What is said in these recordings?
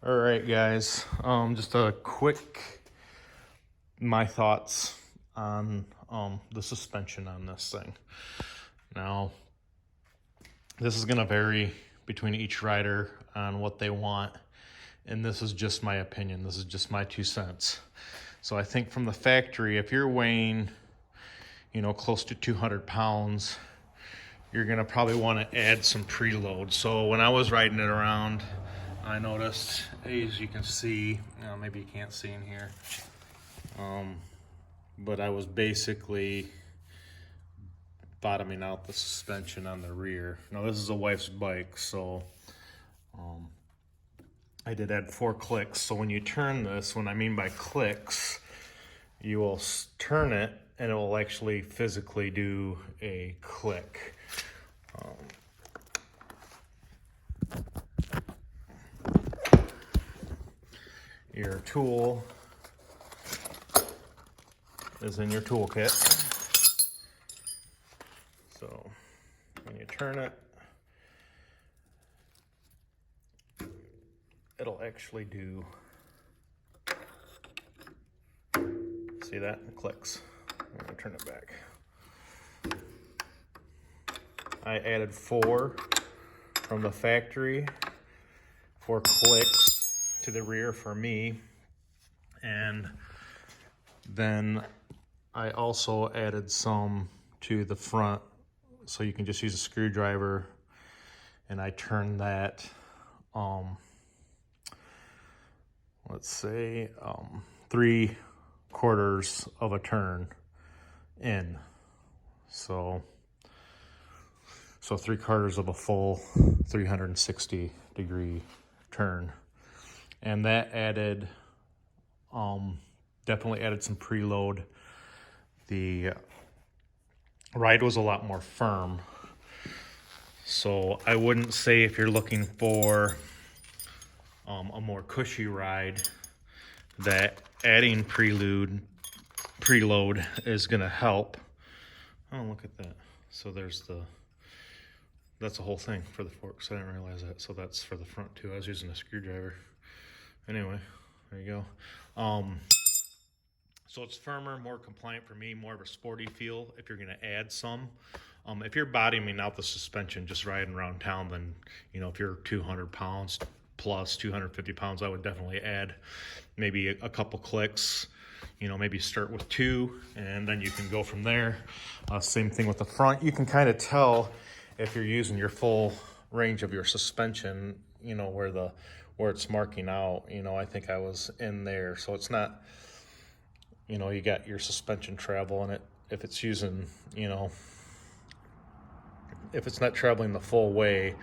All right, guys. Just a quick my thoughts on the suspension on this thing. Now, this is going to vary between each rider on what they want, and this is just my opinion. This is just my 2 cents. So I think from the factory, if you're weighing, close to 200 pounds, you're going to probably want to add some preload. So when I was riding it around, I noticed, as you can see, maybe you can't see in here, but I was basically bottoming out the suspension on the rear. Now this is a wife's bike, so I did add 4 clicks. So when you turn this, what I mean by clicks, you will turn it and it will actually physically do a click. Your tool is in your toolkit. So when you turn it, it'll actually do, see that? It clicks. I'm gonna turn it back. I added 4 from the factory, 4 clicks to the rear for me. And then I also added some to the front, so you can just use a screwdriver, and I turned that, let's say, 3/4 of a turn in. So 3/4 of a full 360 degree turn. And that added, definitely added some preload. The ride was a lot more firm. So I wouldn't say, if you're looking for a more cushy ride, that adding preload is gonna help. Oh, look at that. So that's the whole thing for the forks. I didn't realize that. So that's for the front too. I was using a screwdriver. Anyway, there you go. So it's firmer, more compliant for me, more of a sporty feel if you're gonna add some. If you're bottoming out the suspension just riding around town, then, if you're 200 pounds plus, 250 pounds, I would definitely add maybe a couple clicks. Maybe start with 2, and then you can go from there. Same thing with the front. You can kind of tell if you're using your full range of your suspension, where it's marking out. I think I was in there. So it's not, you got your suspension travel in it. If it's using, if it's not traveling the full way,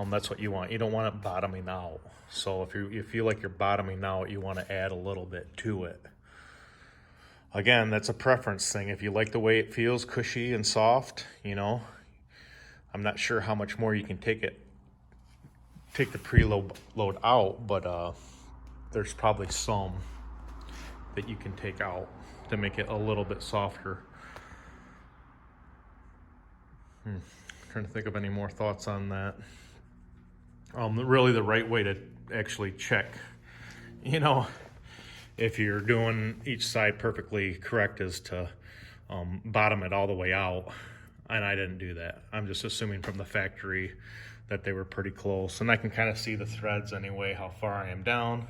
that's what you want. You don't want it bottoming out. So if you feel like you're bottoming out, you want to add a little bit to it. Again, that's a preference thing. If you like the way it feels, cushy and soft, I'm not sure how much more you can take the preload out, but there's probably some that you can take out to make it a little bit softer. Trying to think of any more thoughts on that. Really the right way to actually check, if you're doing each side perfectly correct, is to bottom it all the way out. And I didn't do that. I'm just assuming from the factory that they were pretty close. And I can kind of see the threads anyway, how far I am down.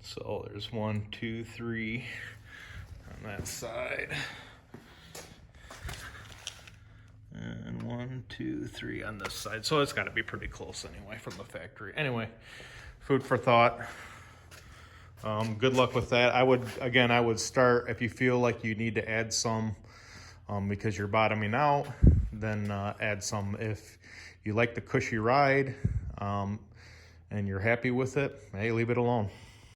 So there's 1, 2, 3 on that side. And 1, 2, 3 on this side. So it's got to be pretty close anyway from the factory. Anyway, food for thought. Good luck with that. I would start, if you feel like you need to add some because you're bottoming out, then add some. If you like the cushy ride and you're happy with it, hey, leave it alone.